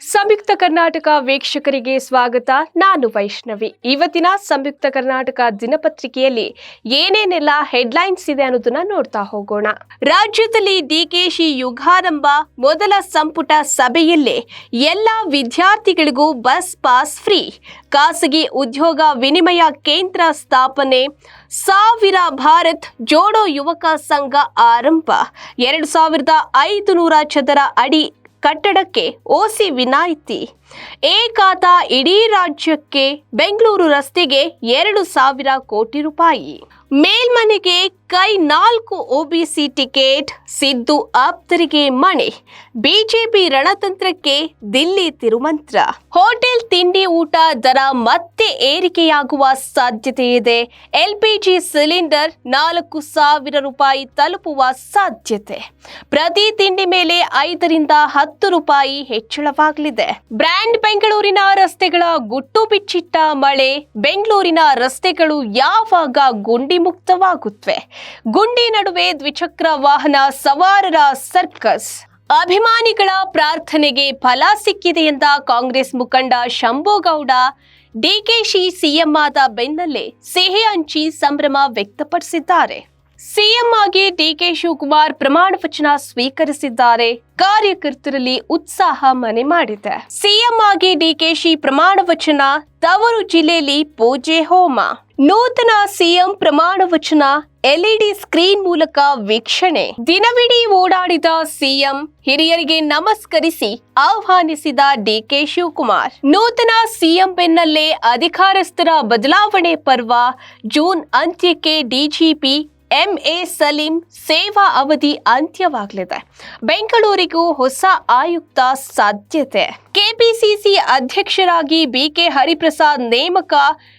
ಸಂಯುಕ್ತ ಕರ್ನಾಟಕ ವೀಕ್ಷಕರಿಗೆ ಸ್ವಾಗತ. ನಾನು ವೈಷ್ಣವಿ. ಇವತ್ತಿನ ಸಂಯುಕ್ತ ಕರ್ನಾಟಕ ದಿನಪತ್ರಿಕೆಯಲ್ಲಿ ಏನೇನೆಲ್ಲ ಹೆಡ್ಲೈನ್ಸ್ ಇದೆ ಅನ್ನೋದನ್ನ ನೋಡ್ತಾ ಹೋಗೋಣ. ರಾಜ್ಯದಲ್ಲಿ ಡಿಕೆಶಿ ಯುಗಾರಂಭ. ಮೊದಲ ಸಂಪುಟ ಸಭೆಯಲ್ಲೇ ಎಲ್ಲ ವಿದ್ಯಾರ್ಥಿಗಳಿಗೂ ಬಸ್ ಪಾಸ್ ಫ್ರೀ. ಖಾಸಗಿ ಉದ್ಯೋಗ ವಿನಿಮಯ ಕೇಂದ್ರ ಸ್ಥಾಪನೆ. 1000 ಭಾರತ್ ಜೋಡೋ ಯುವಕ ಸಂಘ ಆರಂಭ. 2500 ಚದರ ಅಡಿ ಕಟ್ಟಡಕ್ಕೆ ಓಸಿ ವಿನಾಯಿತಿ. ಖಾತಾ ಇಡೀ ರಾಜ್ಯಕ್ಕೆ. ಬೆಂಗಳೂರು ರಸ್ತೆಗೆ 2,000 ಕೋಟಿ ರೂಪಾಯಿ. ಮೇಲ್ಮನೆಗೆ ಕೈ 4 OBC ಟಿಕೆಟ್. ಸಿದ್ದು ಆಪ್ತರಿಗೆ ಮಣೆ. ಬಿಜೆಪಿ ರಣತಂತ್ರಕ್ಕೆ ದಿಲ್ಲಿ ತಿರುಮಂತ್ರ. ಹೋಟೆಲ್ ತಿಂಡಿ ಊಟ ದರ ಮತ್ತೆ ಏರಿಕೆಯಾಗುವ ಸಾಧ್ಯತೆ ಇದೆ. LPG ಸಿಲಿಂಡರ್ 4,000 ರೂಪಾಯಿ ತಲುಪುವ ಸಾಧ್ಯತೆ. ಪ್ರತಿ ತಿಂಡಿ ಮೇಲೆ 5 ರಿಂದ 10 ರೂಪಾಯಿ ಹೆಚ್ಚಳವಾಗಲಿದೆ. ಬ್ರ್ಯಾಂಡ್ ಬೆಂಗಳೂರಿನ ರಸ್ತೆಗಳ ಗುಟ್ಟು ಬಿಚ್ಚಿಟ್ಟ ಮಳೆ. ಬೆಂಗಳೂರಿನ ರಸ್ತೆಗಳು ಯಾವಾಗ ಗುಂಡಿ ಮುಕ್ತವಾಗುತ್ತವೆ? ಗುಂಡಿ ನಡುವೆ ದ್ವಿಚಕ್ರ ವಾಹನ ಸವಾರರ ಸರ್ಕಸ್. ಅಭಿಮಾನಿಗಳ ಪ್ರಾರ್ಥನೆಗೆ ಫಲ ಸಿಕ್ಕಿದೆ ಎಂದ ಕಾಂಗ್ರೆಸ್ ಮುಖಂಡ ಶಂಭುಗೌಡ. ಡಿಕೆಶಿ ಸಿಎಂ ಆದ ಬೆನ್ನಲ್ಲೇ ಸಿಹಿ ಹಂಚಿ ಸಂಭ್ರಮ ವ್ಯಕ್ತಪಡಿಸಿದ್ದಾರೆ. ಸಿಎಂ ಆಗಿ ಡಿಕೆ ಶಿವಕುಮಾರ್ ಪ್ರಮಾಣ ವಚನ ಸ್ವೀಕರಿಸಿದ್ದಾರೆ. ಕಾರ್ಯಕರ್ತರಲ್ಲಿ ಉತ್ಸಾಹ ಮನೆ ಮಾಡಿದೆ. ಸಿಎಂ ಆಗಿ ಡಿಕೆಶಿ ಪ್ರಮಾಣ ವಚನ. ತವರು ಜಿಲ್ಲೆಯಲ್ಲಿ ಪೂಜೆ ಹೋಮ. ನೂತನ ಸಿಎಂ ಪ್ರಮಾಣ ವಚನ LED ಸ್ಕ್ರೀನ್ ಮೂಲಕ ವೀಕ್ಷಣೆ. ದಿನವಿಡೀ ಓಡಾಡಿದ ಸಿಎಂ. ಹಿರಿಯರಿಗೆ ನಮಸ್ಕರಿಸಿ ಆಹ್ವಾನಿಸಿದ ಡಿಕೆ ಶಿವಕುಮಾರ್. ನೂತನ ಸಿಎಂ ಬೆನ್ನಲ್ಲೇ ಅಧಿಕಾರಸ್ಥರ ಬದಲಾವಣೆ ಪರ್ವ. ಜೂನ್ ಅಂತ್ಯಕ್ಕೆ DGP MA ಸಲೀಂ ಸೇವಾ ಅವಧಿ ಅಂತ್ಯವಾಗಲಿದೆ. ಬೆಂಗಳೂರಿಗೂ ಹೊಸ ಆಯುಕ್ತ ಸಾಧ್ಯತೆ. ಕೆಪಿಸಿಸಿ ಅಧ್ಯಕ್ಷರಾಗಿ BK ಹರಿಪ್ರಸಾದ್ ನೇಮಕ.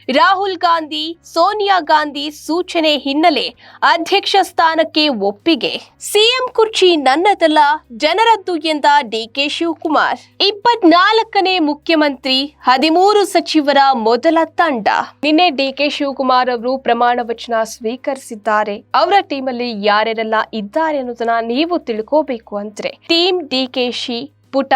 ರಾಹುಲ್ ಗಾಂಧಿ, ಸೋನಿಯಾ ಗಾಂಧಿ ಸೂಚನೆ ಹಿನ್ನೆಲೆ ಅಧ್ಯಕ್ಷ ಸ್ಥಾನಕ್ಕೆ ಒಪ್ಪಿಗೆ. ಸಿಎಂ ಕುರ್ಚಿ ನನ್ನದಲ್ಲ, ಜನರದ್ದು ಎಂದ ಡಿಕೆ ಶಿವಕುಮಾರ್. 24ನೇ ಮುಖ್ಯಮಂತ್ರಿ, 13 ಸಚಿವರ ಮೊದಲ ತಂಡ. ನಿನ್ನೆ ಡಿಕೆ ಶಿವಕುಮಾರ್ ಅವರು ಪ್ರಮಾಣ ವಚನ ಸ್ವೀಕರಿಸಿದ್ದಾರೆ. ಅವರ ಟೀಮ್ ಅಲ್ಲಿ ಯಾರ್ಯಾರೆಲ್ಲ ಇದ್ದಾರೆ ಅನ್ನೋದನ್ನ ನೀವು ತಿಳ್ಕೋಬೇಕು ಅಂದ್ರೆ ಟೀಮ್ ಡಿಕೆಶಿ ಪುಟ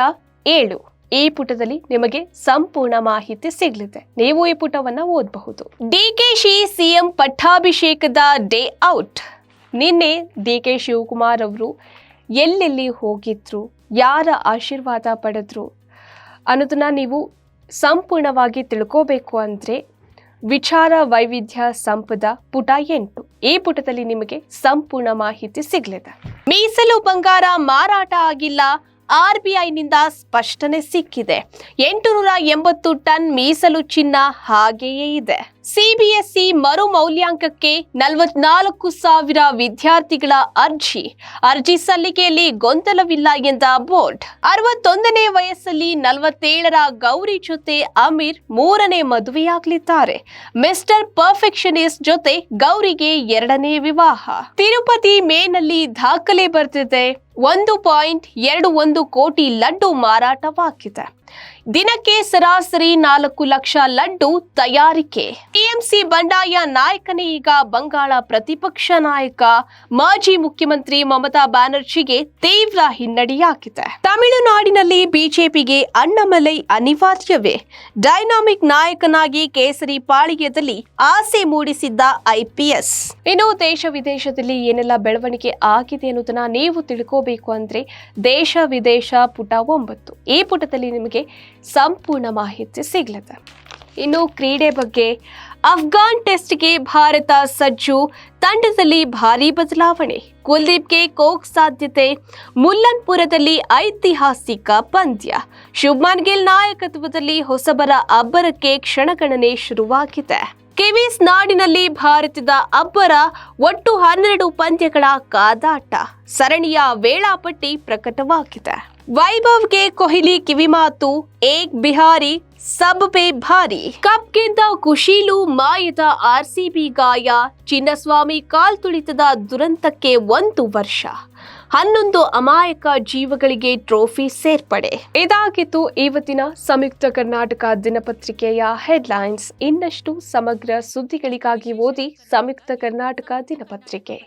7 ಈ ಪುಟದಲ್ಲಿ ನಿಮಗೆ ಸಂಪೂರ್ಣ ಮಾಹಿತಿ ಸಿಗಲಿದೆ. ನೀವು ಈ ಪುಟವನ್ನ ಓದಬಹುದು. ಡಿಕೆಶಿ ಸಿಎಂ ಪಟ್ಟಾಭಿಷೇಕದ ಡೇ ಔಟ್. ನಿನ್ನೆ ಡಿಕೆ ಶಿವಕುಮಾರ್ ಅವರು ಎಲ್ಲೆಲ್ಲಿ ಹೋಗಿದ್ರು, ಯಾರ ಆಶೀರ್ವಾದ ಪಡೆದ್ರು ಅನ್ನೋದನ್ನ ನೀವು ಸಂಪೂರ್ಣವಾಗಿ ತಿಳ್ಕೋಬೇಕು ಅಂದ್ರೆ ವಿಚಾರ ವೈವಿಧ್ಯ ಸಂಪದ ಪುಟ 8 ಈ ಪುಟದಲ್ಲಿ ನಿಮಗೆ ಸಂಪೂರ್ಣ ಮಾಹಿತಿ ಸಿಗಲಿದೆ. ಮೀಸಲು ಬಂಗಾರ ಮಾರಾಟ ಆಗಿಲ್ಲ. RBIನಿಂದ ಸ್ಪಷ್ಟನೆ ಸಿಕ್ಕಿದೆ. 880 ಟನ್ ಮೀಸಲು ಚಿನ್ನ ಹಾಗೆಯೇ ಇದೆ. CBSE ಮರು ಮೌಲ್ಯಾಂಕಕ್ಕೆ 44,000 ವಿದ್ಯಾರ್ಥಿಗಳ ಅರ್ಜಿ ಸಲ್ಲಿಕೆಯಲ್ಲಿ ಗೊಂದಲವಿಲ್ಲ ಎಂದ ಬೋರ್ಡ್. 61ನೇ ವಯಸ್ಸಲ್ಲಿ 47ರ ಗೌರಿ ಜೊತೆ ಅಮೀರ್ 3ನೇ ಮದುವೆಯಾಗಲಿದ್ದಾರೆ. ಮಿಸ್ಟರ್ ಪರ್ಫೆಕ್ಷನಿಸ್ಟ್ ಜೊತೆ ಗೌರಿಗೆ 2ನೇ ವಿವಾಹ. ತಿರುಪತಿ ಮೇನಲ್ಲಿ ದಾಖಲೆ ಬರೆದಿದೆ. 1.21 ಕೋಟಿ ಲಡ್ಡು ಮಾರಾಟವಾಗಿದೆ. ದಿನಕ್ಕೆ ಸರಾಸರಿ 4 ಲಕ್ಷ ಲಡ್ಡು ತಯಾರಿಕೆ. TMC ಬಂಡಾಯ ನಾಯಕನೇ ಈಗ ಬಂಗಾಳ ಪ್ರತಿಪಕ್ಷ ನಾಯಕ. ಮಾಜಿ ಮುಖ್ಯಮಂತ್ರಿ ಮಮತಾ ಬ್ಯಾನರ್ಜಿಗೆ ತೀವ್ರ ಹಿನ್ನಡೆಯಾಗಿದೆ. ತಮಿಳುನಾಡಿನಲ್ಲಿ ಬಿಜೆಪಿಗೆ ಅಣ್ಣಾಮಲೈ ಅನಿವಾರ್ಯವೇ? ಡೈನಾಮಿಕ್ ನಾಯಕನಾಗಿ ಕೇಸರಿ ಪಾಳ್ಯದಲ್ಲಿ ಆಸೆ ಮೂಡಿಸಿದ್ದ IPS. ಇನ್ನು ದೇಶ ವಿದೇಶದಲ್ಲಿ ಏನೆಲ್ಲ ಬೆಳವಣಿಗೆ ಆಗಿದೆ ಅನ್ನೋದನ್ನ ನೀವು ತಿಳ್ಕೋಬೇಕು ಅಂದ್ರೆ ದೇಶ ವಿದೇಶ ಪುಟ 9 ಈ ಪುಟದಲ್ಲಿ ನಿಮಗೆ ಸಂಪೂರ್ಣ ಮಾಹಿತಿ ಸಿಗಲಿದೆ. ಇನ್ನು ಕ್ರೀಡೆ ಬಗ್ಗೆ ಅಫ್ಘಾನ್ ಟೆಸ್ಟ್ಗೆ ಭಾರತ ಸಜ್ಜು. ತಂಡದಲ್ಲಿ ಭಾರೀ ಬದಲಾವಣೆ. ಕುಲ್ದೀಪ್ಗೆ ಕೋಕ್ ಸಾಧ್ಯತೆ. ಮುಲ್ಲನ್ಪುರದಲ್ಲಿ ಐತಿಹಾಸಿಕ ಪಂದ್ಯ. ಶುಭ್ಮನ್ ಗಿಲ್ ನಾಯಕತ್ವದಲ್ಲಿ ಹೊಸಬರ ಅಬ್ಬರಕ್ಕೆ ಕ್ಷಣಗಣನೆ ಶುರುವಾಗಿದೆ. ಕಿವೀಸ್ ನಾಡಿನಲ್ಲಿ ಭಾರತದ ಅಬ್ಬರ. ಒಟ್ಟು 12 ಪಂದ್ಯಗಳ ಕಾದಾಟ. ಸರಣಿಯ ವೇಳಾಪಟ್ಟಿ ಪ್ರಕಟವಾಗಿದೆ. ವೈಭವ್ಗೆ ಕೊಹ್ಲಿ ಕಿವಿಮಾತು. ಏಕ್ ಬಿಹಾರಿ ಸಬ್ ಪೇ ಭಾರಿ. ಕಪ್ ಗೆದ್ದ ಖುಷೀಲು ಮಾಯದ RCB ಗಾಯ. ಚಿನ್ನಸ್ವಾಮಿ ಕಾಲ್ತುಳಿತದ ದುರಂತಕ್ಕೆ 1 ವರ್ಷ. 11 ಅಮಾಯಕ ಜೀವಗಳಿಗೆ ಟ್ರೋಫಿ ಸೇರ್ಪಡೆ. ಇದಾಗಿತ್ತು ಇವತ್ತಿನ ಸಂಯುಕ್ತ ಕರ್ನಾಟಕ ದಿನಪತ್ರಿಕೆಯ ಹೆಡ್ಲೈನ್ಸ್. ಇನ್ನಷ್ಟು ಸಮಗ್ರ ಸುದ್ದಿಗಳಿಗಾಗಿ ಓದಿ ಸಂಯುಕ್ತ ಕರ್ನಾಟಕ ದಿನಪತ್ರಿಕೆ.